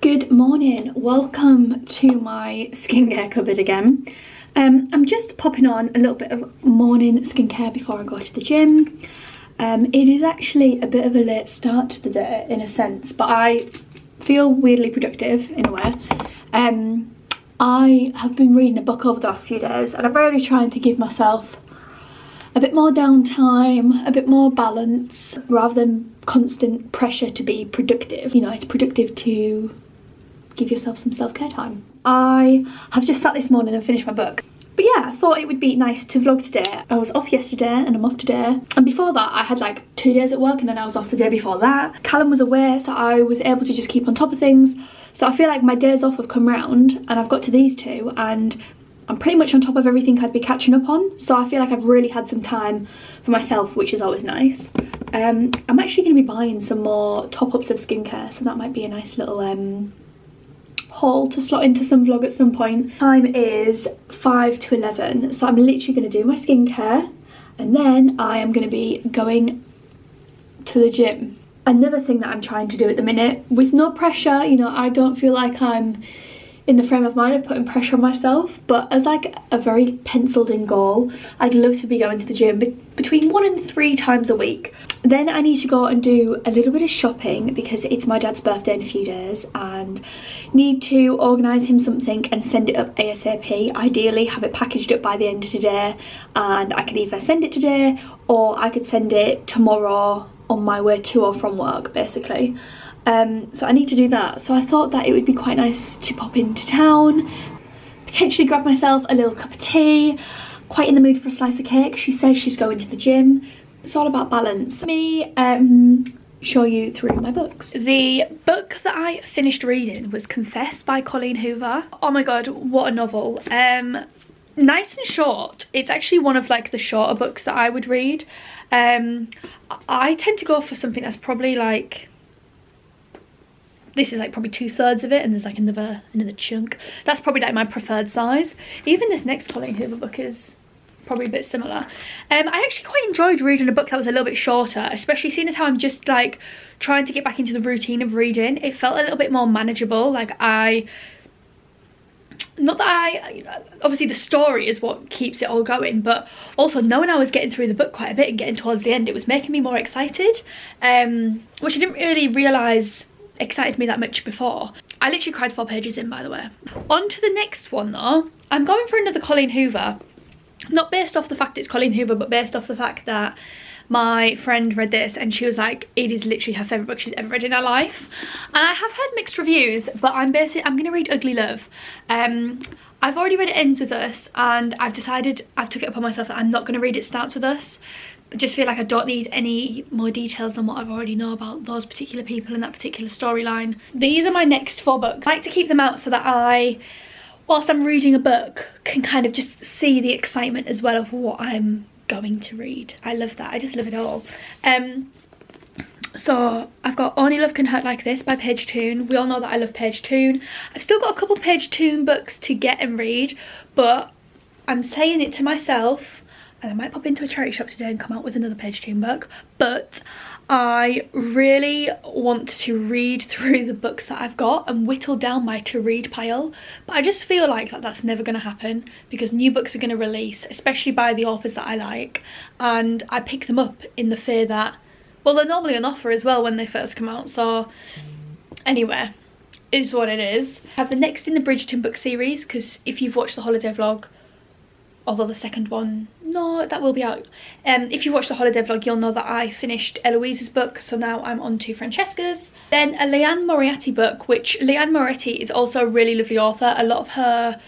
Good morning, welcome to my skincare cupboard again. I'm just popping on a little bit of morning skincare before I go to the gym. It is actually a bit of a late start to the day in a sense, but I feel weirdly productive in a way. I have been reading a book over the last few days and I'm really trying to give myself a bit more downtime, a bit more balance, rather than constant pressure to be productive. You know, it's productive to give yourself some self-care time. I have just sat this morning and finished my book. But yeah, I thought it would be nice to vlog today. I was off yesterday and I'm off today. And before that, I had like 2 days at work and then I was off the day before that. Callum was away, so I was able to just keep on top of things. So I feel like my days off have come round and I've got to these two and I'm pretty much on top of everything I'd be catching up on. So I feel like I've really had some time for myself, which is always nice. I'm actually going to be buying some more top-ups of skincare, so that might be a nice little haul to slot into some vlog at some point. Time is 5 to 11, so I'm literally going to do my skincare and then I am going to be going to the gym. Another thing that I'm trying to do at the minute, with no pressure, you know, I don't feel like I'm in the frame of mind of putting pressure on myself, but as like a very penciled in goal, I'd love to be going to the gym between 1 and 3 times a week. Then I need to go and do a little bit of shopping because it's my dad's birthday in a few days and need to organise him something and send it up ASAP. Ideally have it packaged up by the end of today, and I could either send it today or I could send it tomorrow on my way to or from work basically. So I need to do that. So I thought that it would be quite nice to pop into town, potentially grab myself a little cup of tea. Quite in the mood for a slice of cake. She says she's going to the gym. It's all about balance. Let me show you through my books. The book that I finished reading was Confess by Colleen Hoover. Oh my god, what a novel. Nice and short. It's actually one of like the shorter books that I would read. I tend to go for something that's probably like, this is like probably 2/3 of it and there's like another chunk. That's probably like my preferred size. Even this next Colleen Hoover book is probably a bit similar. I actually quite enjoyed reading a book that was a little bit shorter, especially seeing as how I'm just like trying to get back into the routine of reading. It felt a little bit more manageable. Like obviously the story is what keeps it all going, but also knowing I was getting through the book quite a bit and getting towards the end, it was making me more excited, which I didn't really realise excited me that much before. I literally cried 4 pages in, by the way. On to the next one though. I'm going for another Colleen Hoover. Not based off the fact it's Colleen Hoover, but based off the fact that my friend read this and she was like, it is literally her favourite book she's ever read in her life. And I have had mixed reviews, but I'm going to read Ugly Love. I've already read It Ends With Us and I've decided, I've took it upon myself that I'm not going to read It Starts With Us. I just feel like I don't need any more details than what I've already know about those particular people and that particular storyline. These are my next 4 books. I like to keep them out so that I, whilst I'm reading a book, can kind of just see the excitement as well of what I'm going to read. I love that. I just love it all. So I've got Only Love Can Hurt Like This by Paige Toon. We all know that I love Paige Toon. I've still got a couple Paige Toon books to get and read, but I'm saying it to myself, and I might pop into a charity shop today and come out with another Paige Toon book, but I really want to read through the books that I've got and whittle down my to read pile, but I just feel like that's never going to happen because new books are going to release, especially by the authors that I like, and I pick them up in the fear that, well, they're normally on offer as well when they first come out. So anyway, it is what it is. I have the next in the Bridgerton book series, because if you've watched the holiday vlog, although the second one, no, that will be out. If you watch the holiday vlog, you'll know that I finished Eloise's book, so now I'm on to Francesca's. Then a Leanne Moriarty book, which Leanne Moriarty is also a really lovely author. A lot of her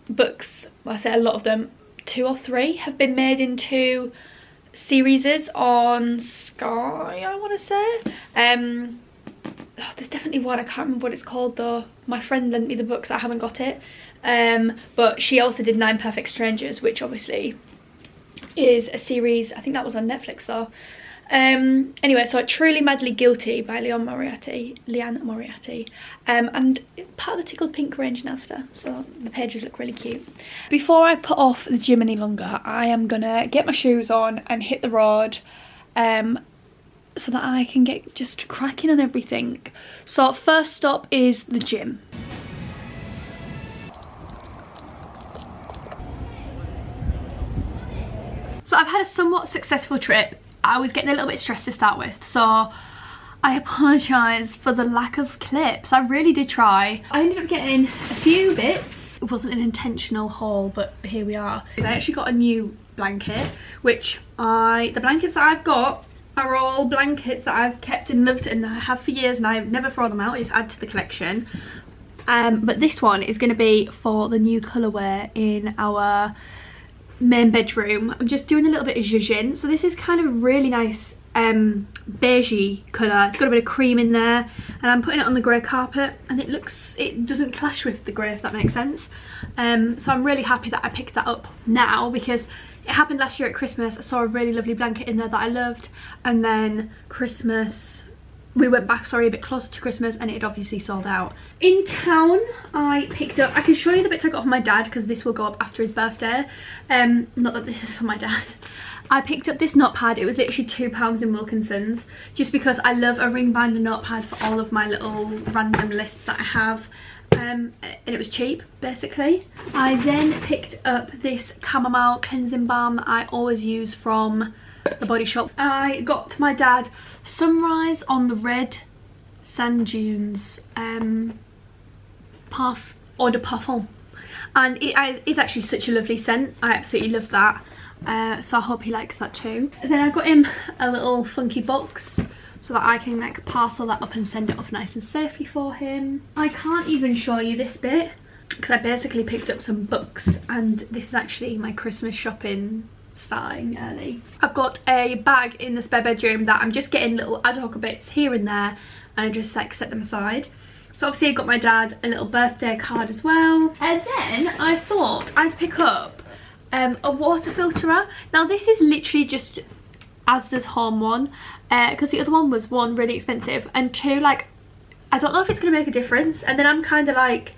books, well, I say a lot of them, 2 or 3 have been made into series on Sky, I want to say. There's definitely one, I can't remember what it's called though. My friend lent me the books, I haven't got it. But she also did 9 Perfect Strangers, which obviously is a series, I think that was on Netflix though. Anyway, so Truly Madly Guilty by Leanne Moriarty, and part of the Tickled Pink range now, so the pages look really cute. Before I put off the gym any longer, I am gonna get my shoes on and hit the road. so that I can get just cracking on everything. So first stop is the gym. So I've had a somewhat successful trip. I was getting a little bit stressed to start with, so I apologise for the lack of clips. I really did try. I ended up getting a few bits. It wasn't an intentional haul, but here we are. I actually got a new blanket, which the blankets that I've got are all blankets that I've kept and loved and I have for years, and I never throw them out. I just add to the collection. But this one is going to be for the new colourway in our main bedroom. I'm just doing a little bit of zhuzhin. So this is kind of a really nice beigey colour. It's got a bit of cream in there, and I'm putting it on the grey carpet, and it doesn't clash with the grey, if that makes sense. So I'm really happy that I picked that up now, because it happened last year at Christmas. I saw a really lovely blanket in there that I loved, and then we went back, sorry, a bit closer to Christmas, and it had obviously sold out. In town, I picked up, I can show you the bits I got from my dad, because this will go up after his birthday. Not that this is for my dad. I picked up this notepad. It was literally £2 in Wilkinson's, just because I love a ring binder notepad for all of my little random lists that I have. And it was cheap, basically. I then picked up this chamomile cleansing balm that I always use from the Body Shop. I got my dad Sunrise on the Red Sand Dunes Eau de Parfum, and it's actually such a lovely scent. I absolutely love that. So I hope he likes that too. Then I got him a little funky box so that I can like parcel that up and send it off nice and safely for him. I can't even show you this bit because I basically picked up some books, and this is actually my Christmas shopping starting early. I've got a bag in the spare bedroom that I'm just getting little ad hoc bits here and there, and I just like set them aside. So obviously I got my dad a little birthday card as well, and then I thought I'd pick up a water filterer. Now this is literally just Asda's home one, because the other one was, one, really expensive, and two, like, I don't know if it's going to make a difference. And then I'm kind of like,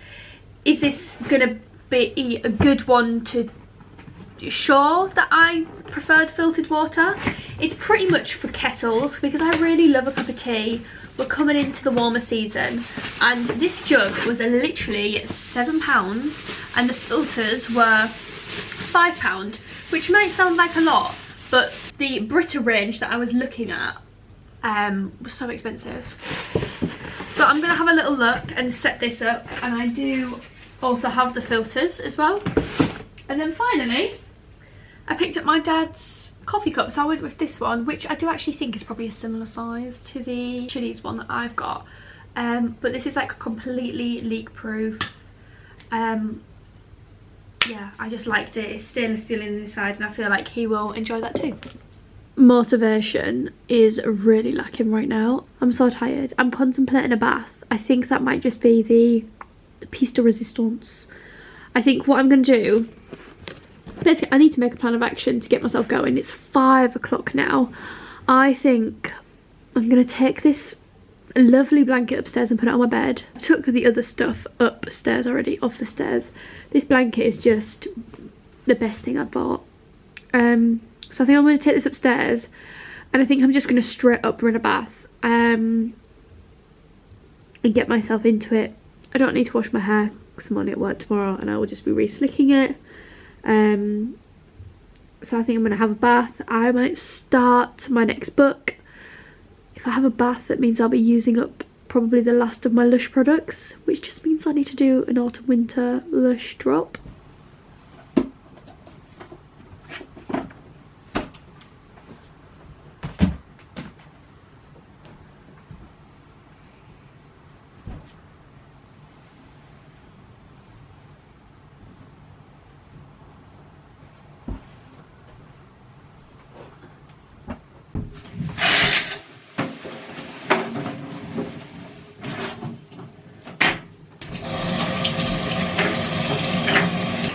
is this going to be a good one to show that I preferred filtered water? It's pretty much for kettles, because I really love a cup of tea. We're coming into the warmer season, and this jug was literally £7, and the filters were £5, which might sound like a lot, but the Brita range that I was looking at was so expensive. So I'm gonna have a little look and set this up, and I do also have the filters as well. And then finally I picked up my dad's coffee cup, so I went with this one, which I do actually think is probably a similar size to the Chili's one that I've got, but this is like completely leak proof. Yeah, I just liked it. It's stainless steel inside, and I feel like he will enjoy that too. Motivation is really lacking right now. I'm so tired. I'm contemplating a bath. I think that might just be the piece de resistance. I think what I'm going to do, basically I need to make a plan of action to get myself going. It's 5 o'clock now. I think I'm going to take this lovely blanket upstairs and put it on my bed. I took the other stuff upstairs already, off the stairs. This blanket is just the best thing I bought. So I think I'm going to take this upstairs, and I think I'm just going to straight up run a bath and get myself into it. I don't need to wash my hair because I'm only at work tomorrow, and I will just be re-slicking it. So I think I'm going to have a bath. I might start my next book. If I have a bath, that means I'll be using up probably the last of my Lush products, which just means I need to do an autumn winter Lush drop.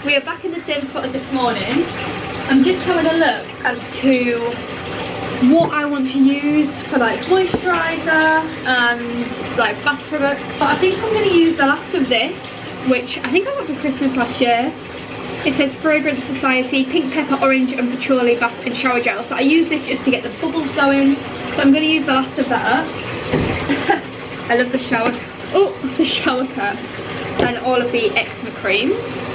We are back in the same spot as this morning. I'm just having a look as to what I want to use for like moisturiser and like bath products. But I think I'm going to use the last of this, which I think I got for Christmas last year. It says Fragrance Society, Pink Pepper, Orange and Patchouli Bath and Shower Gel. So I use this just to get the bubbles going. So I'm going to use the last of that up. I love the shower cap and all of the eczema creams.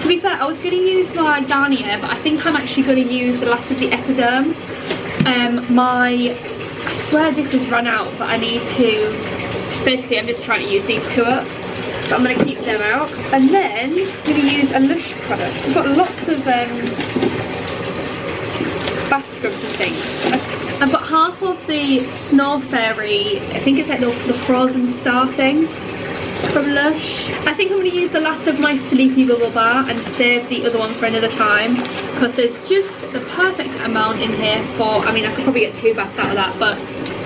To be fair, I was going to use my Garnier, but I think I'm actually going to use the last of the Epiderm. I swear this has run out, but I need to, basically I'm just trying to use these two up. But I'm going to keep them out. And then I'm going to use a Lush product. I've got lots of bath scrubs and things. I've got half of the Snow Fairy, I think it's like the Frozen Star thing from Lush. I think I'm going to use the last of my Sleepy Bubble Bar and save the other one for another time, because there's just the perfect amount in here for, I mean, I could probably get 2 baths out of that, but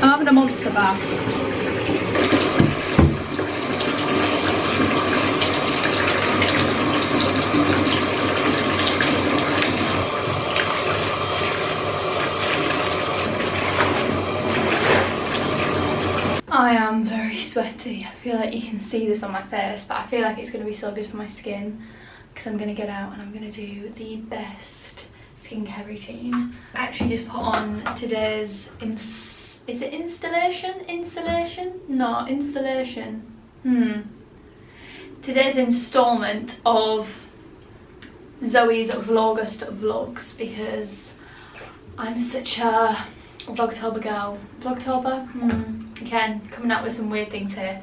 I'm having a monster bath. I am very sweaty. I feel like you can see this on my face, but I feel like it's going to be so good for my skin because I'm going to get out and I'm going to do the best skincare routine. I actually just put on today's, is it installation? Installation? No, installation. Today's installment of Zoe's Vlogust vlogs because I'm such a Vlogtober girl. Vlogtober? Again, coming out with some weird things here.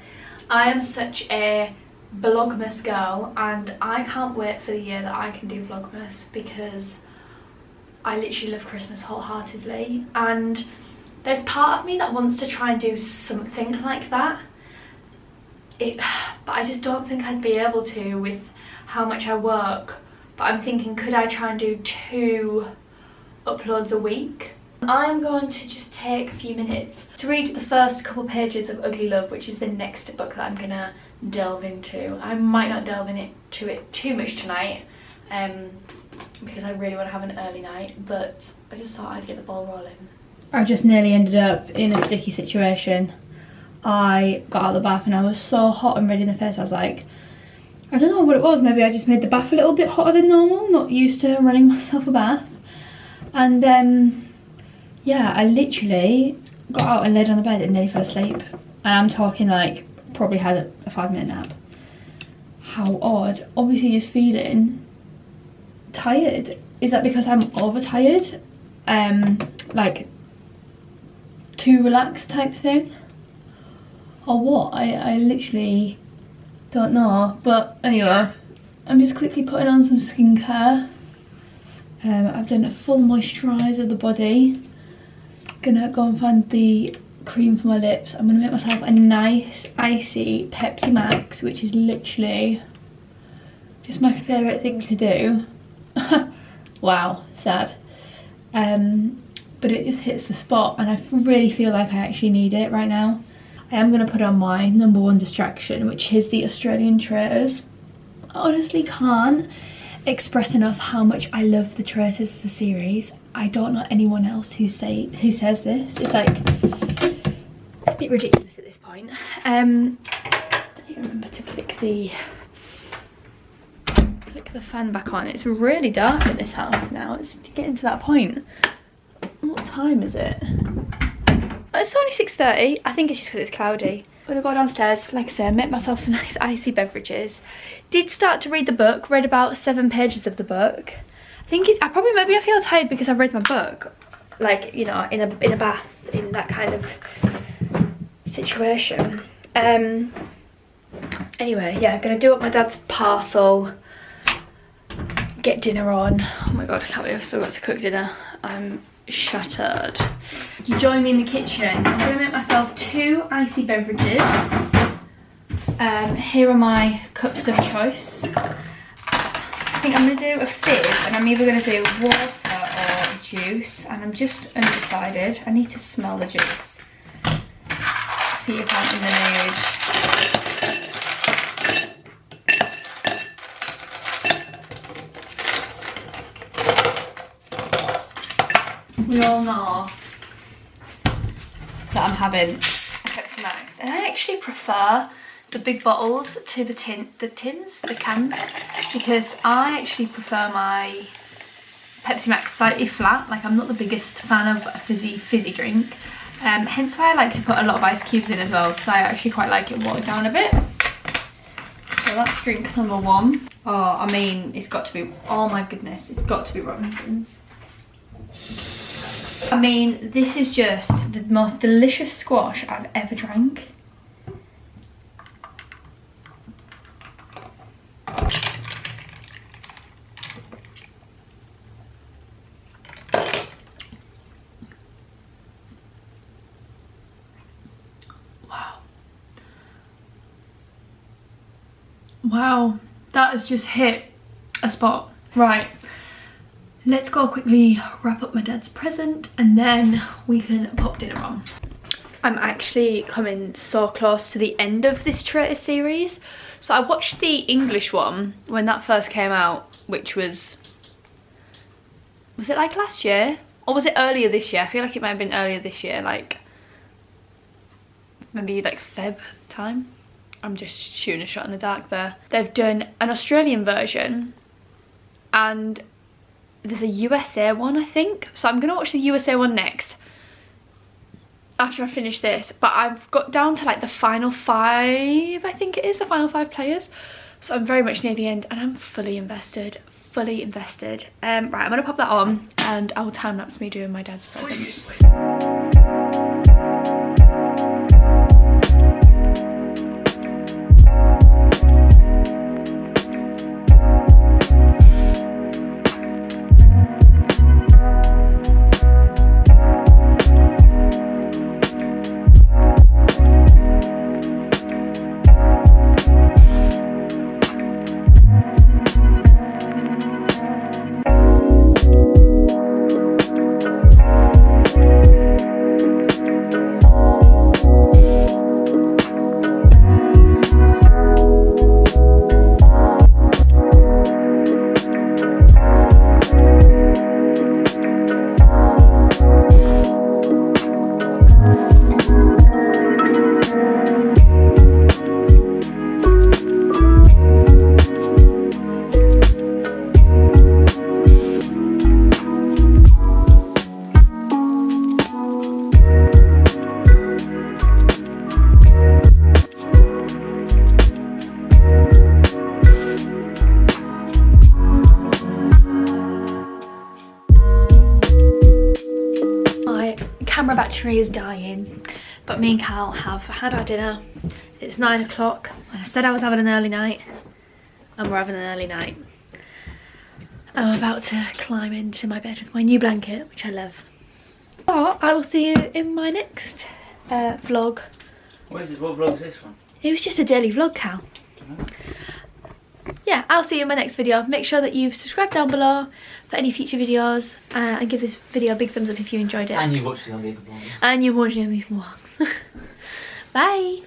I am such a Vlogmas girl and I can't wait for the year that I can do Vlogmas because I literally love Christmas wholeheartedly, and there's part of me that wants to try and do something like that. But I just don't think I'd be able to with how much I work. But I'm thinking, could I try and do 2 uploads a week? I'm going to just take a few minutes to read the first couple pages of Ugly Love, which is the next book that I'm gonna delve into. I might not delve into it too much tonight because I really want to have an early night, but I just thought I'd get the ball rolling. I just nearly ended up in a sticky situation. I got out of the bath and I was so hot and red in the face. I was like, I don't know what it was, maybe I just made the bath a little bit hotter than normal, not used to running myself a bath. And yeah, I literally got out and laid on the bed and nearly fell asleep. And I'm talking like, probably had a 5-minute nap. How odd. Obviously just feeling tired. Is that because I'm overtired? Like too relaxed type thing? Or what? I literally don't know. But anyway, I'm just quickly putting on some skincare. I've done a full moisturise of the body. Gonna go and find the cream for my lips. I'm gonna make myself a nice icy Pepsi Max, which is literally just my favourite thing to do. Wow, sad. But it just hits the spot and I really feel like I actually need it right now. I am gonna put on my #1 distraction, which is the Australian Traitors. I honestly can't express enough how much I love the Traitors as a series. I don't know anyone else who says this. It's like a bit ridiculous at this point. I remember to click the fan back on. It's really dark in this house now. It's getting to that point. What time is it? It's only 6:30. I think it's just because it's cloudy. I'm gonna go downstairs, like I said, make myself some nice icy beverages. Did start to read the book, read about 7 pages of the book. I think it's, maybe I feel tired because I've read my book, like, you know, in a bath, in that kind of situation. Anyway, yeah, gonna do up my dad's parcel, get dinner on. Oh my god, I can't believe I've still got to cook dinner. I'm shattered. You join me in the kitchen. I'm gonna make myself 2 icy beverages. Here are my cups of choice. I think I'm gonna do a fizz, and I'm either gonna do water or juice, and I'm just undecided. I need to smell the juice, see if I'm in the mood. We all know that I'm having a Pepsi Max, and I actually prefer the big bottles to the cans, because I actually prefer my Pepsi Max slightly flat. Like, I'm not the biggest fan of a fizzy drink. Hence why I like to put a lot of ice cubes in as well, because I actually quite like it watered down a bit. So that's drink number 1. Oh, I mean, it's got to be, oh my goodness, it's got to be Robinson's. I mean, this is just the most delicious squash I've ever drank. Wow, that has just hit a spot. Right, let's go quickly wrap up my dad's present and then we can pop dinner on. I'm actually coming so close to the end of this Traitors series. So I watched the English one when that first came out, which was it like last year? Or was it earlier this year? I feel like it might have been earlier this year, like maybe like Feb time. I'm just shooting a shot in the dark there. They've done an Australian version and there's a USA one, I think. So I'm gonna watch the USA one next after I finish this. But I've got down to like the final 5, I think it is, the final 5 players. So I'm very much near the end and I'm fully invested. Right, I'm gonna pop that on and I will time lapse me doing my dad's present. Camera battery is dying, but me and Cal have had our dinner. It's 9 o'clock. I said I was having an early night and we're having an early night. I'm about to climb into my bed with my new blanket, which I love. So I will see you in my next vlog. What is it? What vlog is this one? It was just a daily vlog, Cal. Yeah, I'll see you in my next video. Make sure that you've subscribed down below for any future videos and give this video a big thumbs up if you enjoyed it. And you watched the Unbeatable Vlogs. And you watched the Unbeatable Vlogs. Bye!